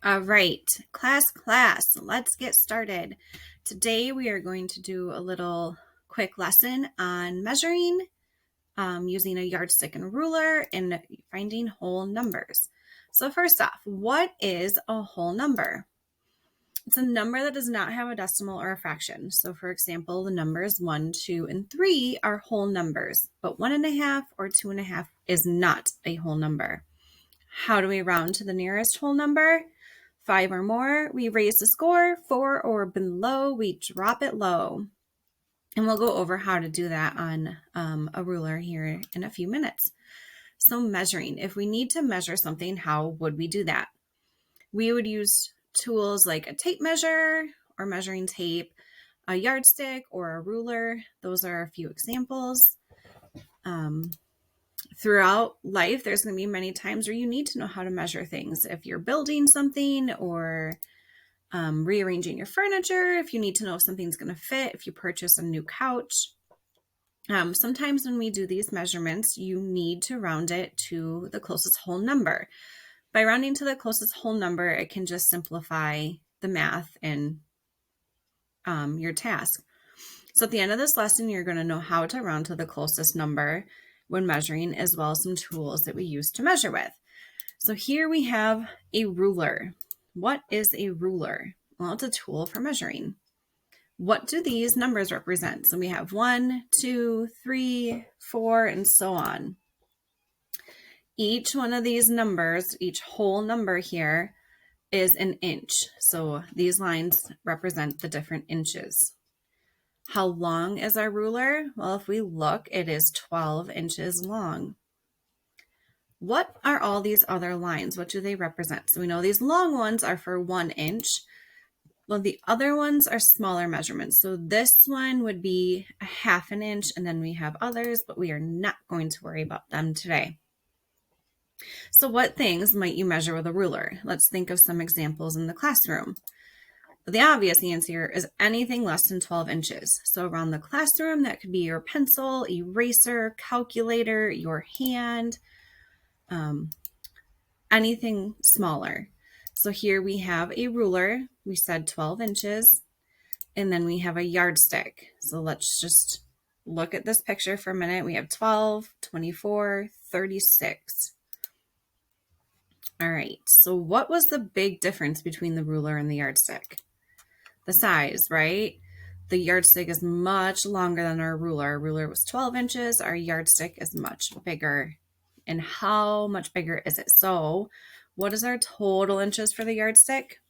All right, class, let's get started. Today we are going to do a little quick lesson on measuring using a yardstick and ruler and finding whole numbers. So first off, what is a whole number? It's a number that does not have a decimal or a fraction. So for example, the numbers 1, 2, and 3 are whole numbers, but 1.5 or 2.5 is not a whole number. How do we round to the nearest whole number? 5 or more, we raise the score. 4 or below, we drop it low. And we'll go over how to do that on a ruler here in a few minutes. So measuring, if we need to measure something, how would we do that? We would use tools like a tape measure or measuring tape, a yardstick or a ruler. Those are a few examples. Throughout life, there's going to be many times where you need to know how to measure things. If you're building something or rearranging your furniture, if you need to know if something's going to fit, if you purchase a new couch. Sometimes when we do these measurements, you need to round it to the closest whole number. By rounding to the closest whole number, it can just simplify the math and your task. So at the end of this lesson, you're going to know how to round to the closest number when measuring, as well as some tools that we use to measure with. So here we have a ruler. What is a ruler? Well, it's a tool for measuring. What do these numbers represent? So we have 1, 2, 3, 4, and so on. Each one of these numbers, each whole number here, is an inch. So these lines represent the different inches. How long is our ruler? Well, if we look, it is 12 inches long. What are all these other lines? What do they represent? So we know these long ones are for 1 inch. Well, the other ones are smaller measurements. So this one would be a 1/2 inch, and then we have others, but we are not going to worry about them today. So what things might you measure with a ruler? Let's think of some examples in the classroom. The obvious answer is anything less than 12 inches. So around the classroom, that could be your pencil, eraser, calculator, your hand, anything smaller. So here we have a ruler. We said 12 inches. And then we have a yardstick. So let's just look at this picture for a minute. We have 12, 24, 36. All right. So what was the big difference between the ruler and the yardstick? The size, right? The yardstick is much longer than our ruler. Our ruler was 12 inches. Our yardstick is much bigger. And how much bigger is it? So what is our total inches for the yardstick?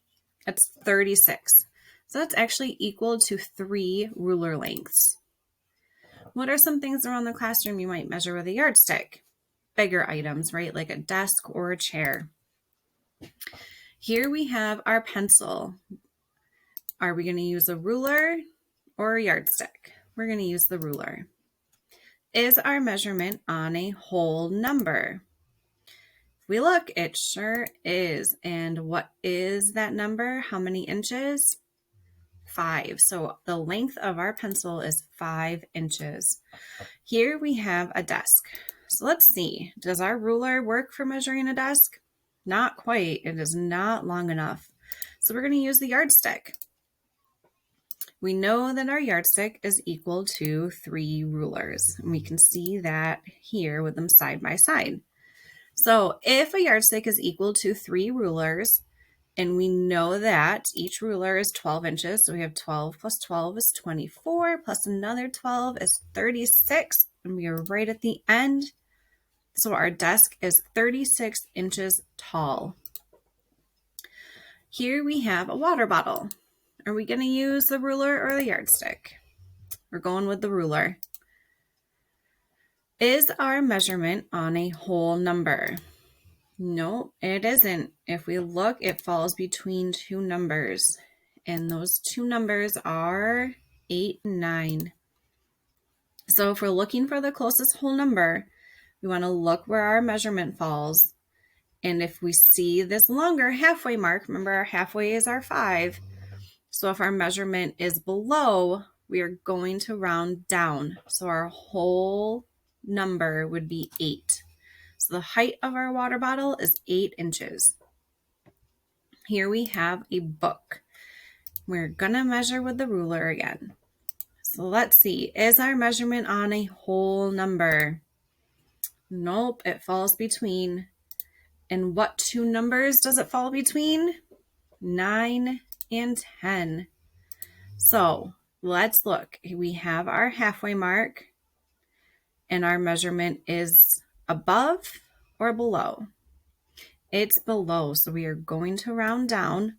It's 36. So that's actually equal to 3 ruler lengths. What are some things around the classroom you might measure with a yardstick? Bigger items, right? Like a desk or a chair. Here we have our pencil. Are we going to use a ruler or a yardstick? We're going to use the ruler. Is our measurement on a whole number? If we look, it sure is. And what is that number? How many inches? 5. So the length of our pencil is 5 inches. Here we have a desk. So let's see, does our ruler work for measuring a desk? Not quite. It is not long enough. So we're going to use the yardstick. We know that our yardstick is equal to 3 rulers. And we can see that here with them side by side. So if a yardstick is equal to 3 rulers, and we know that each ruler is 12 inches, so we have 12 plus 12 is 24, plus another 12 is 36, and we are right at the end. So our desk is 36 inches tall. Here we have a water bottle. Are we going to use the ruler or the yardstick? We're going with the ruler. Is our measurement on a whole number? No, it isn't. If we look, it falls between 2 numbers. And those 2 numbers are 8 and 9. So if we're looking for the closest whole number, we want to look where our measurement falls. And if we see this longer halfway mark, remember our halfway is our 5. So if our measurement is below, we are going to round down. So our whole number would be 8. So the height of our water bottle is 8 inches. Here we have a book. We're gonna measure with the ruler again. So let's see, is our measurement on a whole number? Nope, it falls between. And what two numbers does it fall between? 9 and 10. So let's look. We have our halfway mark, and our measurement is above or below? It's below, so we are going to round down,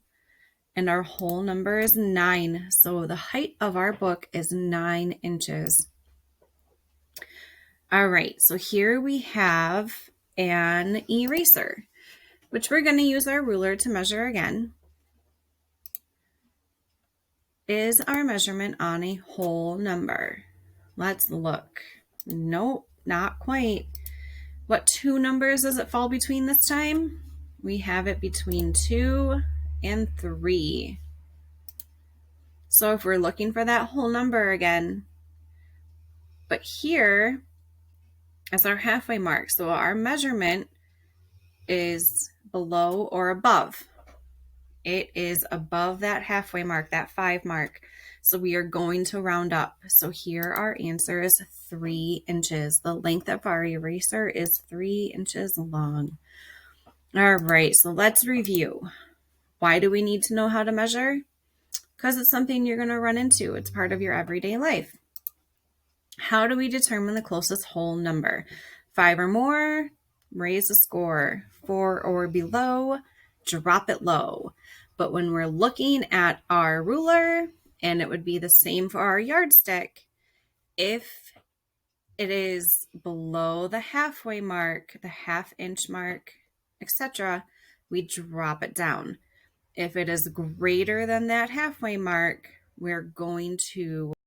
and our whole number is 9. So the height of our book is 9 inches. All right, so here we have an eraser, which we're going to use our ruler to measure again. Is our measurement on a whole number? Let's look. Nope, not quite. What two numbers does it fall between this time? We have it between 2 and 3. So if we're looking for that whole number again, but here is our halfway mark. So our measurement is below or above. It is above that halfway mark, that 5 mark. So we are going to round up. So here our answer is 3 inches. The length of our eraser is 3 inches long. All right, so let's review. Why do we need to know how to measure? Because it's something you're going to run into. It's part of your everyday life. How do we determine the closest whole number? 5 or more, raise the score. 4 or below, drop it low. But when we're looking at our ruler, and it would be the same for our yardstick, if it is below the halfway mark, the half-inch mark, etc., we drop it down. If it is greater than that halfway mark, we're going to